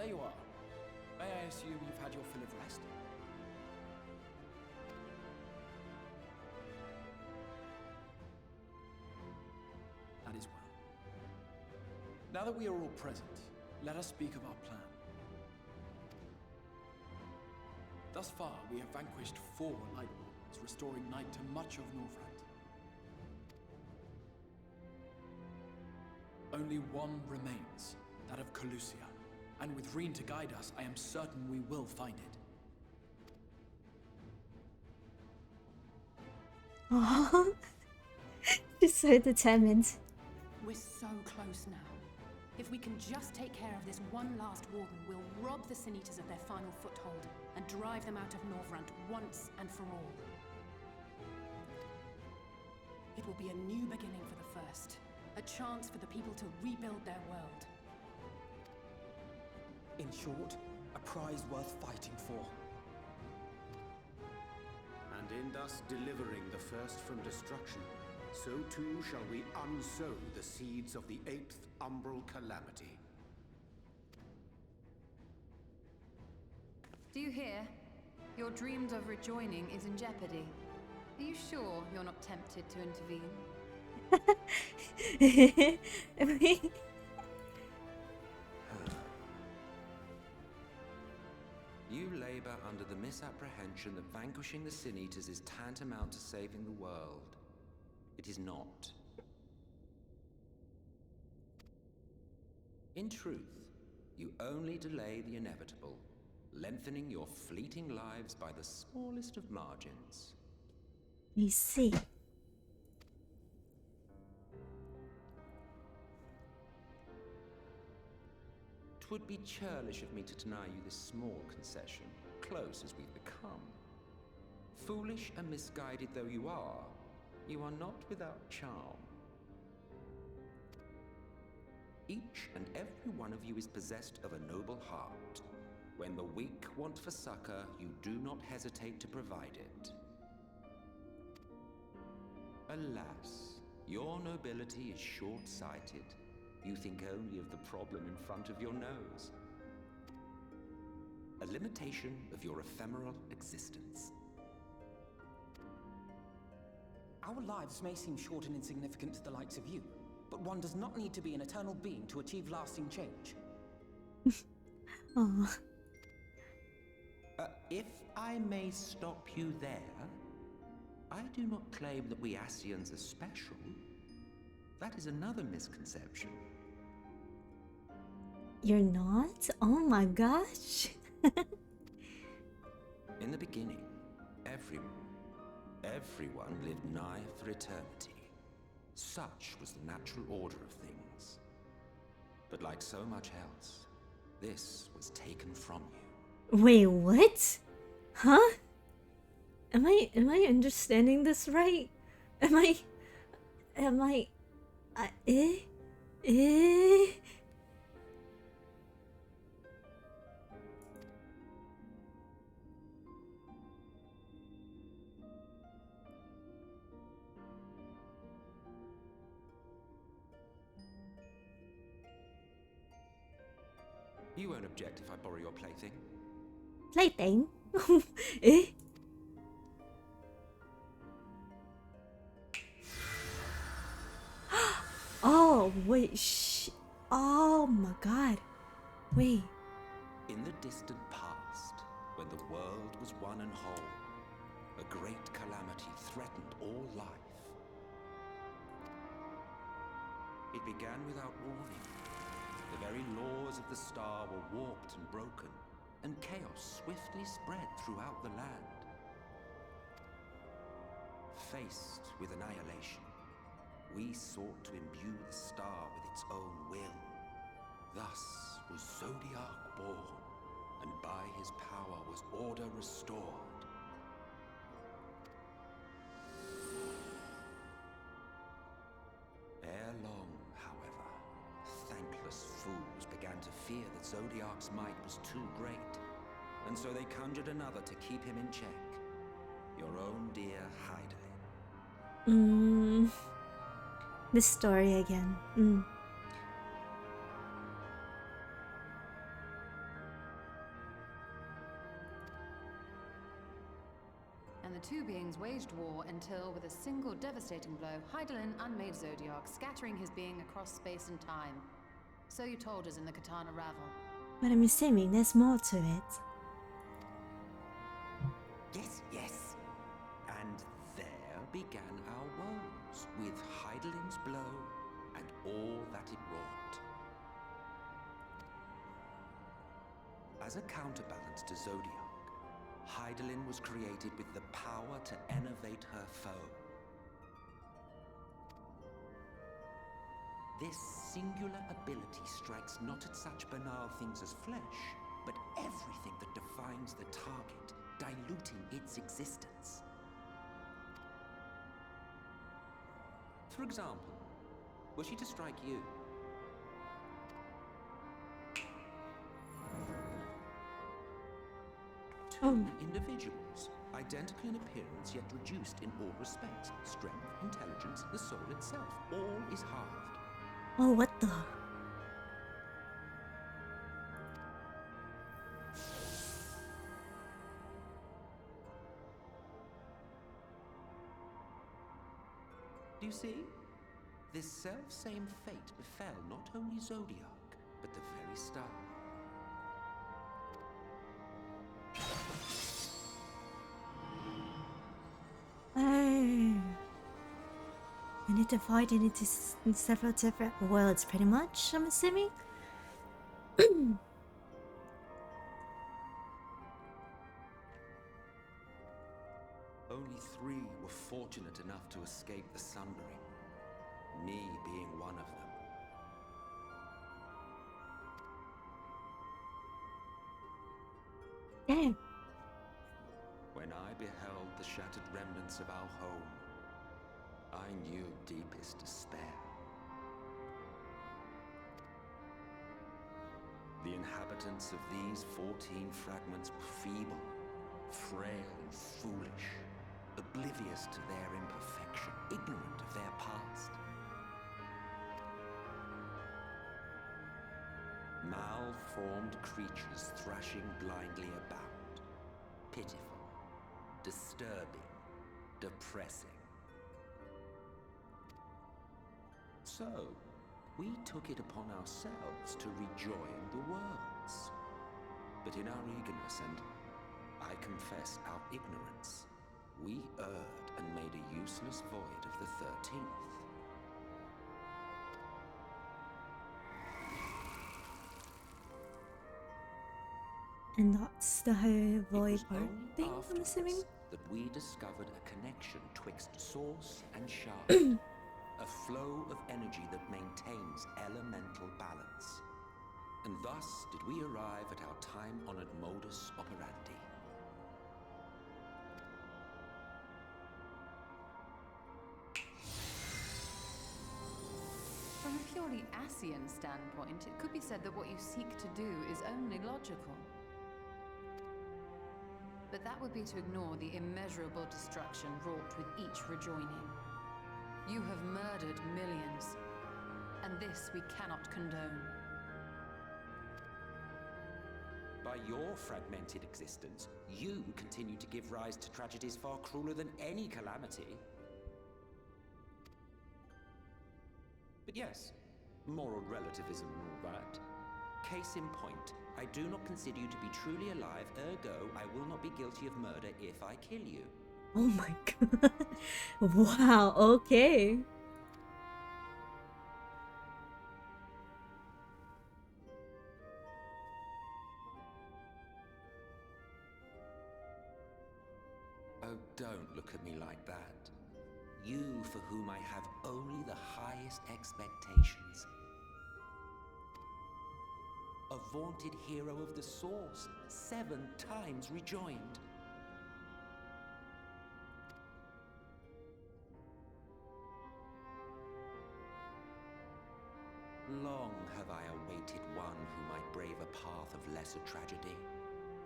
there you are. May I assume you've had your fill of rest? That is well. Now that we are all present, let us speak of our plan. Thus far, we have vanquished 4 Light Wardens, restoring night to much of Northrend. Only one remains, that of Calusia. And with Reen to guide us, I am certain we will find it. Oh, she's so determined. We're so close now. If we can just take care of this one last warden, we'll rob the Sin Eaters of their final foothold and drive them out of Northrend once and for all. It will be a new beginning for the First. A chance for the people to rebuild their world. In short, a prize worth fighting for. And in thus delivering the First from destruction, so too shall we unsow the seeds of the 8th umbral calamity. Do you hear? Your dreams of rejoining is in jeopardy. Are you sure you're not tempted to intervene? You labor under the misapprehension that vanquishing the Sin Eaters is tantamount to saving the world. It is not. In truth, you only delay the inevitable, lengthening your fleeting lives by the smallest of margins. You see. 'Twould be churlish of me to deny you this small concession, close as we've become. Foolish and misguided though you are not without charm. Each and every one of you is possessed of a noble heart. When the weak want for succor, you do not hesitate to provide it. Alas, your nobility is short-sighted. You think only of the problem in front of your nose. A limitation of your ephemeral existence. Our lives may seem short and insignificant to the likes of you, but one does not need to be an eternal being to achieve lasting change. Aww. If I may stop you there, I do not claim that we Ascians are special. That is another misconception. You're not? Oh my gosh. In the beginning, everyone lived nigh for eternity. Such was the natural order of things. But like so much else, this was taken from you. Wait, what? Huh? Am I understanding this right? Am I You won't object if I borrow your plaything? Plaything? Eh? Oh, wait, oh my god. Wait. In the distant past, when the world was one and whole, a great calamity threatened all life. It began without warning. The very laws of the star were warped and broken, and chaos swiftly spread throughout the land. Faced with annihilation, we sought to imbue the star with its own will. Thus was Zodiac born, and by his power was order restored. Ere long, however, thankless fools began to fear that Zodiac's might was too great, and so they conjured another to keep him in check. Your own dear Hydaelyns. This story again. two beings waged war until, with a single devastating blow, Hydaelyn unmade Zodiark, scattering his being across space and time. So you told us in the Katana Ravel. But I'm assuming there's more to it. Yes, yes. And there began our woes, with Hydaelyn's blow and all that it wrought. As a counterbalance to Zodiark, Hydaelyn was created with the power to enervate her foe. This singular ability strikes not at such banal things as flesh, but everything that defines the target, diluting its existence. For example, were she to strike you? Two individuals, identical in appearance yet reduced in all respects. Strength, intelligence, the soul itself, all is halved. Oh, what the? Do you see? This self-same fate befell not only Zodiark, but the very star. Oh. And it divided into several different worlds, pretty much, I'm assuming? Only 3 were fortunate enough to escape the Sundering, me being one of them. Damn. When I beheld the shattered remnants of our home, I knew deepest despair. The inhabitants of these 14 fragments were feeble, frail and foolish, oblivious to their imperfection, ignorant of their past. Malformed creatures thrashing blindly about. Pitiful, disturbing, depressing. So, we took it upon ourselves to rejoin the worlds. But in our eagerness and, I confess, our ignorance, we erred and made a useless void of the 13th. And that's the whole void It was part only thing, I'm afterwards assuming? that we discovered a connection twixt source and shaft. A flow of energy that maintains elemental balance. And thus did we arrive at our time-honored modus operandi. From a purely Ascian standpoint, it could be said that what you seek to do is only logical. But that would be to ignore the immeasurable destruction wrought with each rejoining. You have murdered millions, and this we cannot condone. By your fragmented existence, you continue to give rise to tragedies far crueler than any calamity. But yes, moral relativism and all that. Case in point, I do not consider you to be truly alive, ergo I will not be guilty of murder if I kill you. Oh my god. Wow, okay. Oh, don't look at me like that. You for whom I have only the highest expectations. A vaunted hero of the Source, 7 times rejoined. Long have I awaited one who might brave a path of lesser tragedy.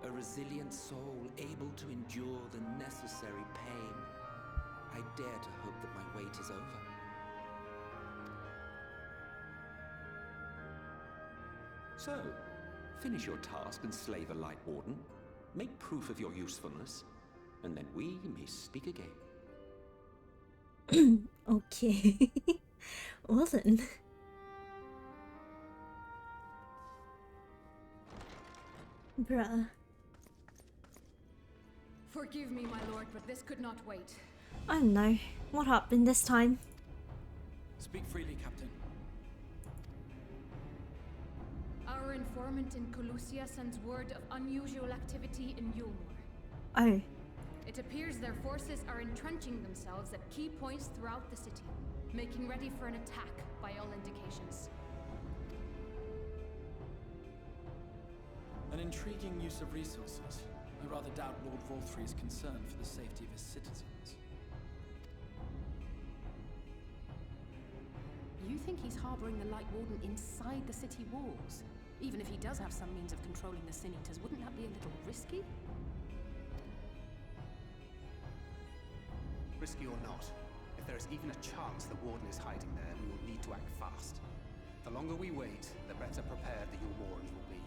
A resilient soul able to endure the necessary pain. I dare to hope that my wait is over. So, finish your task and slay the Light Warden. Make proof of your usefulness. and then we may speak again. Okay. Well then. Bruh. Forgive me, my lord, but this could not wait. I don't know. What happened this time? Speak freely, Captain. Our informant in Colusia sends word of unusual activity in Yulmore. Oh. It appears their forces are entrenching themselves at key points throughout the city, making ready for an attack by all indications. An intriguing use of resources. I rather doubt Lord Volthree is concerned for the safety of his citizens. You think he's harboring the Light Warden inside the city walls? Even if he does have some means of controlling the Sin Eaters, wouldn't that be a little risky? Risky or not, if there is even a chance the Warden is hiding there, we will need to act fast. The longer we wait, the better prepared the Yulmorans will be.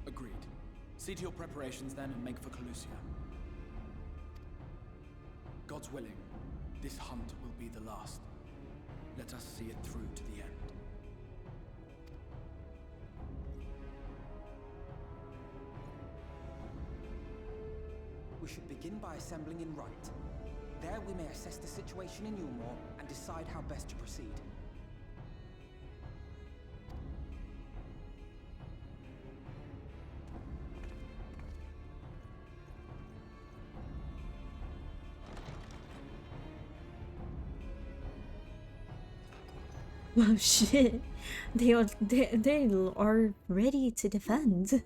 Agreed. See to your preparations then and make for Colusia. God's willing, this hunt will be the last. Let us see it through to the end. We should begin by assembling in Right. There we may assess the situation in Yulmore and decide how best to proceed. Oh shit. They are ready to defend.